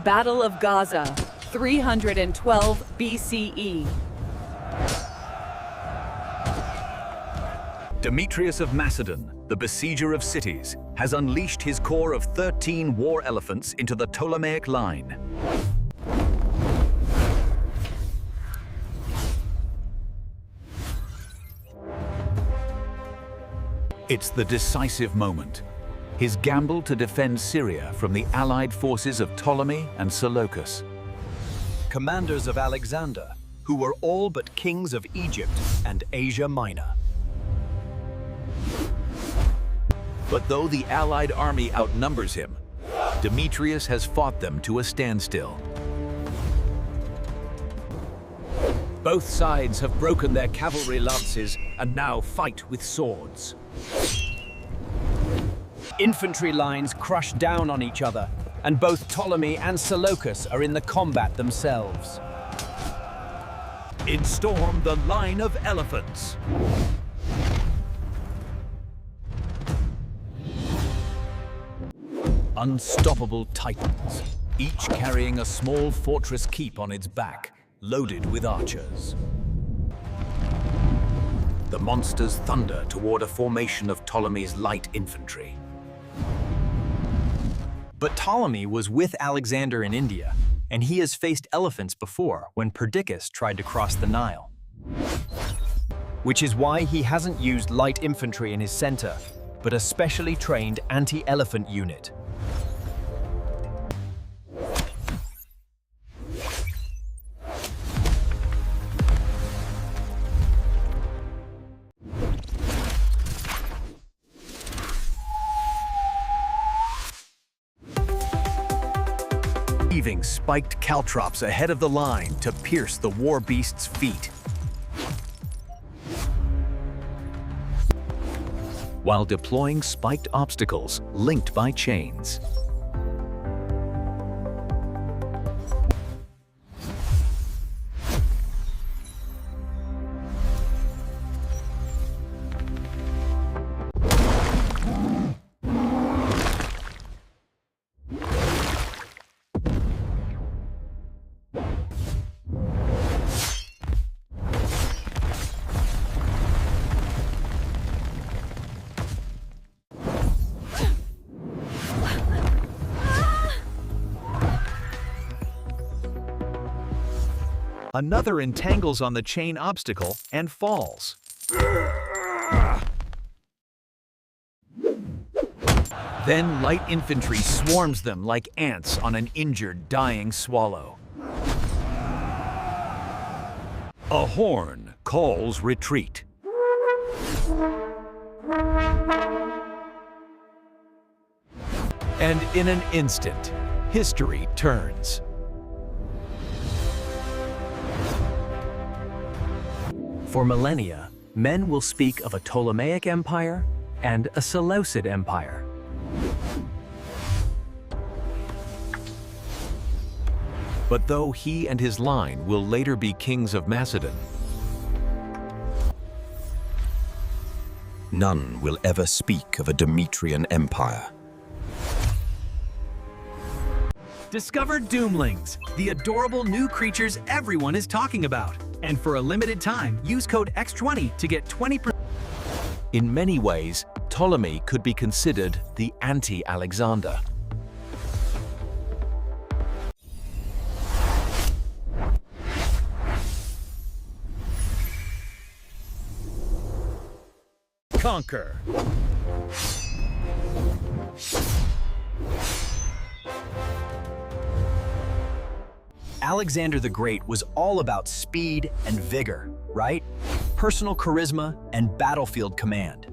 Battle of Gaza, 312 BCE. Demetrius of Macedon, the besieger of cities, has unleashed his corps of 13 war elephants into the Ptolemaic line. It's the decisive moment. His gamble to defend Syria from the allied forces of Ptolemy and Seleucus. Commanders of Alexander, who were all but kings of Egypt and Asia Minor. But though the allied army outnumbers him, Demetrius has fought them to a standstill. Both sides have broken their cavalry lances and now fight with swords. Infantry lines crush down on each other, and both Ptolemy and Seleucus are in the combat themselves. In storm the line of elephants. Unstoppable titans, each carrying a small fortress keep on its back, loaded with archers. The monsters thunder toward a formation of Ptolemy's light infantry. But Ptolemy was with Alexander in India, and he has faced elephants before when Perdiccas tried to cross the Nile. Which is why he hasn't used light infantry in his center, but a specially trained anti-elephant unit. Leaving spiked caltrops ahead of the line to pierce the war beast's feet. While deploying spiked obstacles linked by chains. Another entangles on the chain obstacle and falls. Then light infantry swarms them like ants on an injured, dying swallow. A horn calls retreat. And in an instant, history turns. For millennia, men will speak of a Ptolemaic Empire and a Seleucid Empire. But though he and his line will later be kings of Macedon, none will ever speak of a Demetrian empire. Discover Doomlings, the adorable new creatures everyone is talking about. And for a limited time, use code X20 to get 20%. in many ways, Ptolemy could be considered the anti-Alexander. Conquer. Alexander the Great was all about speed and vigor, right? Personal charisma and battlefield command.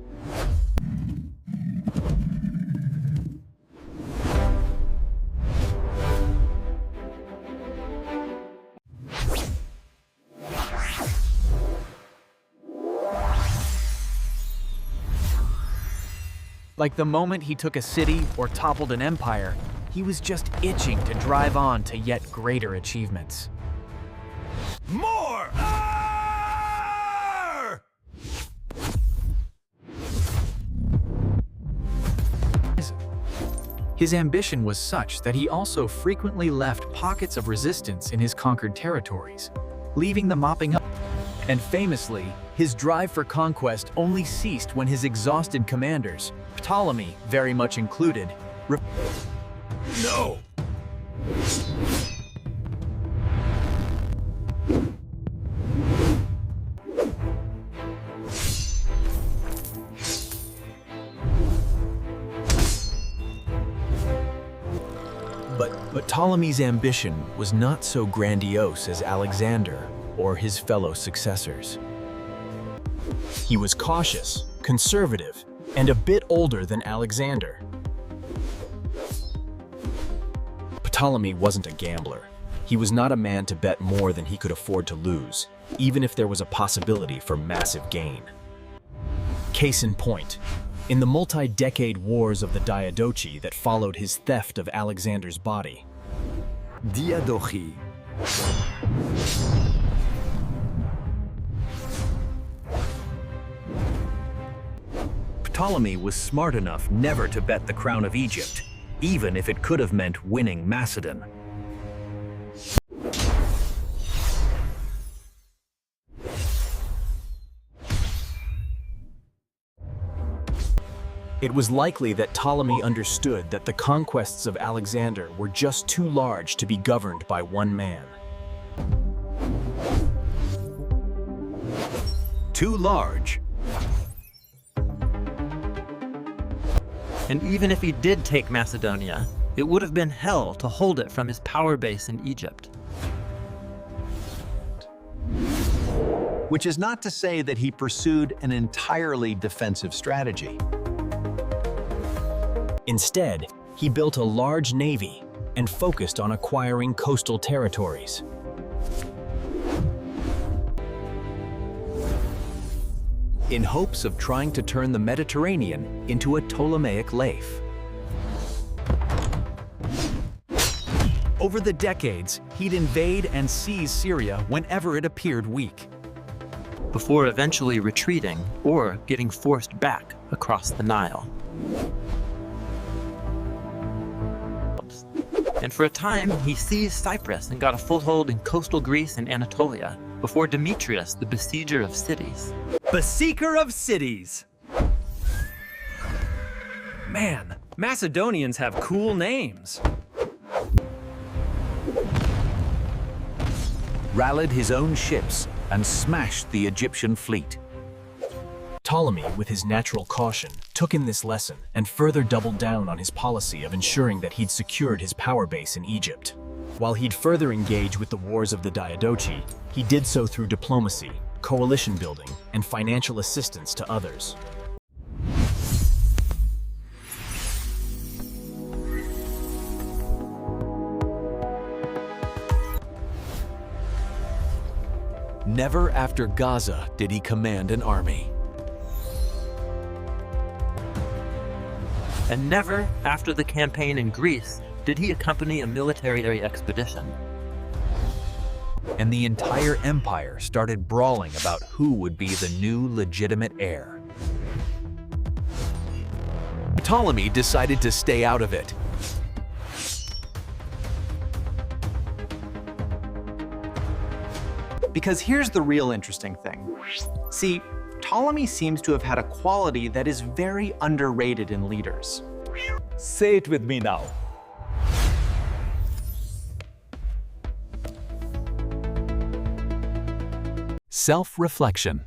Like the moment he took a city or toppled an empire, he was just itching to drive on to yet greater achievements. More! Arr! His ambition was such that he also frequently left pockets of resistance in his conquered territories, leaving them mopping up. And famously, his drive for conquest only ceased when his exhausted commanders, Ptolemy very much included, No! But Ptolemy's ambition was not so grandiose as Alexander or his fellow successors. He was cautious, conservative, and a bit older than Alexander. Ptolemy wasn't a gambler. He was not a man to bet more than he could afford to lose, even if there was a possibility for massive gain. Case in point, in the multi-decade wars of the Diadochi that followed his theft of Alexander's body. Diadochi. Ptolemy was smart enough never to bet the crown of Egypt, even if it could have meant winning Macedon. It was likely that Ptolemy understood that the conquests of Alexander were just too large to be governed by one man. Too large. And even if he did take Macedonia, it would have been hell to hold it from his power base in Egypt. Which is not to say that he pursued an entirely defensive strategy. Instead, he built a large navy and focused on acquiring coastal territories. In hopes of trying to turn the Mediterranean into a Ptolemaic lake. Over the decades, he'd invade and seize Syria whenever it appeared weak. Before eventually retreating or getting forced back across the Nile. And for a time, he seized Cyprus and got a foothold in coastal Greece and Anatolia before Demetrius, the besieger of cities. Besieger of cities! Man, Macedonians have cool names. Rallied his own ships and smashed the Egyptian fleet. Ptolemy, with his natural caution, took in this lesson and further doubled down on his policy of ensuring that he'd secured his power base in Egypt. While he'd further engage with the wars of the Diadochi, he did so through diplomacy, coalition building, and financial assistance to others. Never after Gaza did he command an army. And never after the campaign in Greece did he accompany a military expedition. And the entire empire started brawling about who would be the new legitimate heir. Ptolemy decided to stay out of it. Because here's the real interesting thing. See, Ptolemy seems to have had a quality that is very underrated in leaders. Say it with me now. Self-reflection.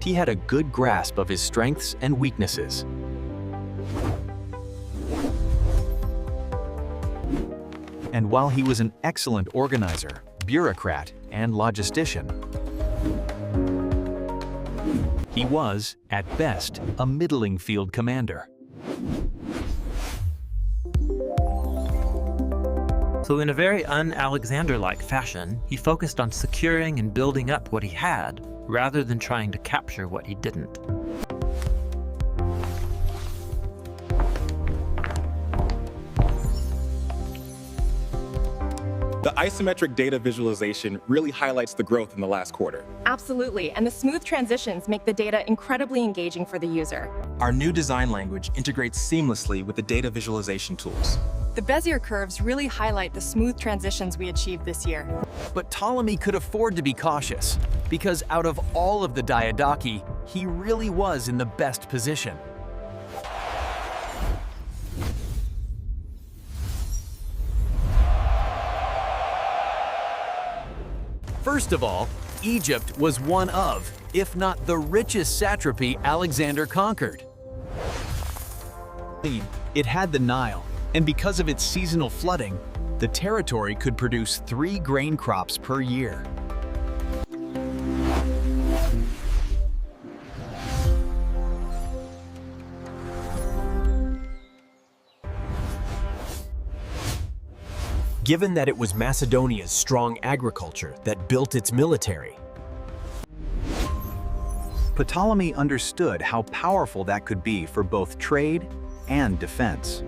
He had a good grasp of his strengths and weaknesses. And while he was an excellent organizer, bureaucrat, and logistician, he was, at best, a middling field commander. So in a very un-Alexander-like fashion, he focused on securing and building up what he had, rather than trying to capture what he didn't. The isometric data visualization really highlights the growth in the last quarter. Absolutely, and the smooth transitions make the data incredibly engaging for the user. Our new design language integrates seamlessly with the data visualization tools. The Bezier curves really highlight the smooth transitions we achieved this year. But Ptolemy could afford to be cautious, because out of all of the diadochi, he really was in the best position. First of all, Egypt was one of, if not the richest satrapy Alexander conquered. It had the Nile, and because of its seasonal flooding, the territory could produce 3 grain crops per year. Given that it was Macedonia's strong agriculture that built its military, Ptolemy understood how powerful that could be for both trade and defense.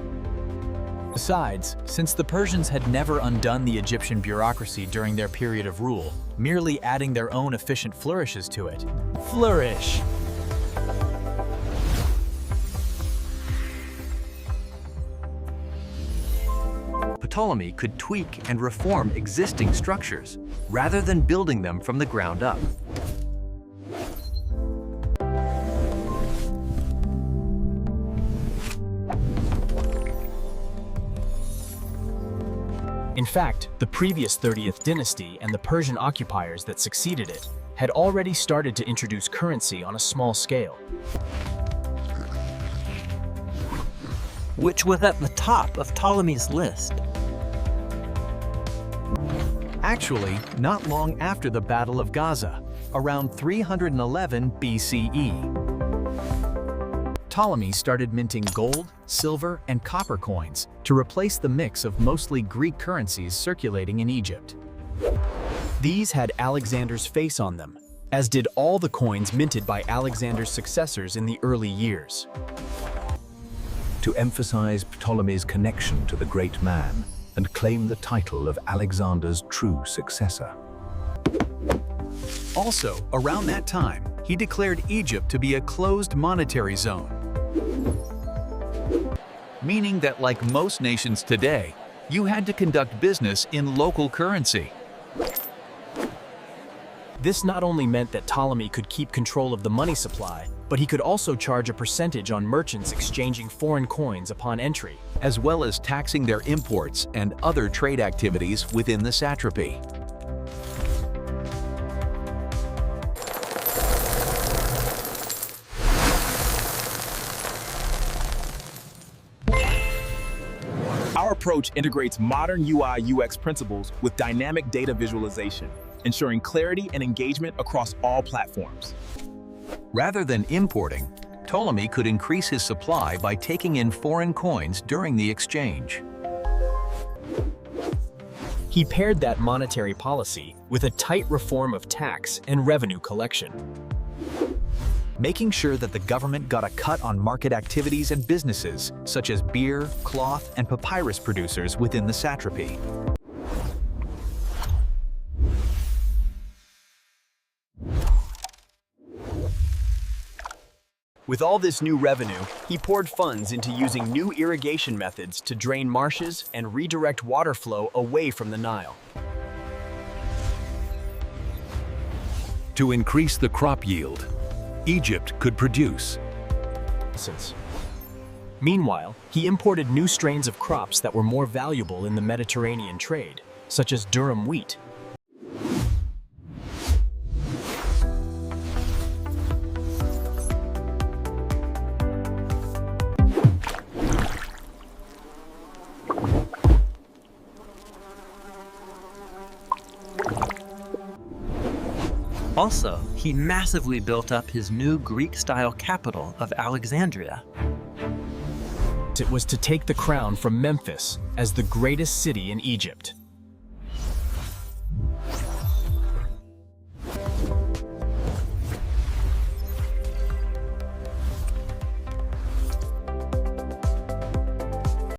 Besides, since the Persians had never undone the Egyptian bureaucracy during their period of rule, merely adding their own efficient flourishes to it. Flourish! Ptolemy could tweak and reform existing structures, rather than building them from the ground up. In fact, the previous 30th dynasty and the Persian occupiers that succeeded it had already started to introduce currency on a small scale. Which was at the top of Ptolemy's list. Actually, not long after the Battle of Gaza, around 311 BCE. Ptolemy started minting gold, silver, and copper coins to replace the mix of mostly Greek currencies circulating in Egypt. These had Alexander's face on them, as did all the coins minted by Alexander's successors in the early years. To emphasize Ptolemy's connection to the great man and claim the title of Alexander's true successor. Also, around that time, he declared Egypt to be a closed monetary zone. Meaning that, like most nations today, you had to conduct business in local currency. This not only meant that Ptolemy could keep control of the money supply, but he could also charge a percentage on merchants exchanging foreign coins upon entry, as well as taxing their imports and other trade activities within the satrapy. Our approach integrates modern UI/UX principles with dynamic data visualization, ensuring clarity and engagement across all platforms. Rather than importing, Ptolemy could increase his supply by taking in foreign coins during the exchange. he paired that monetary policy with a tight reform of tax and revenue collection, making sure that the government got a cut on market activities and businesses such as beer, cloth, and papyrus producers within the satrapy. With all this new revenue, he poured funds into using new irrigation methods to drain marshes and redirect water flow away from the Nile. To increase the crop yield, Egypt could produce. Meanwhile, he imported new strains of crops that were more valuable in the Mediterranean trade, such as durum wheat. Also, he massively built up his new Greek-style capital of Alexandria. It was to take the crown from Memphis as the greatest city in Egypt.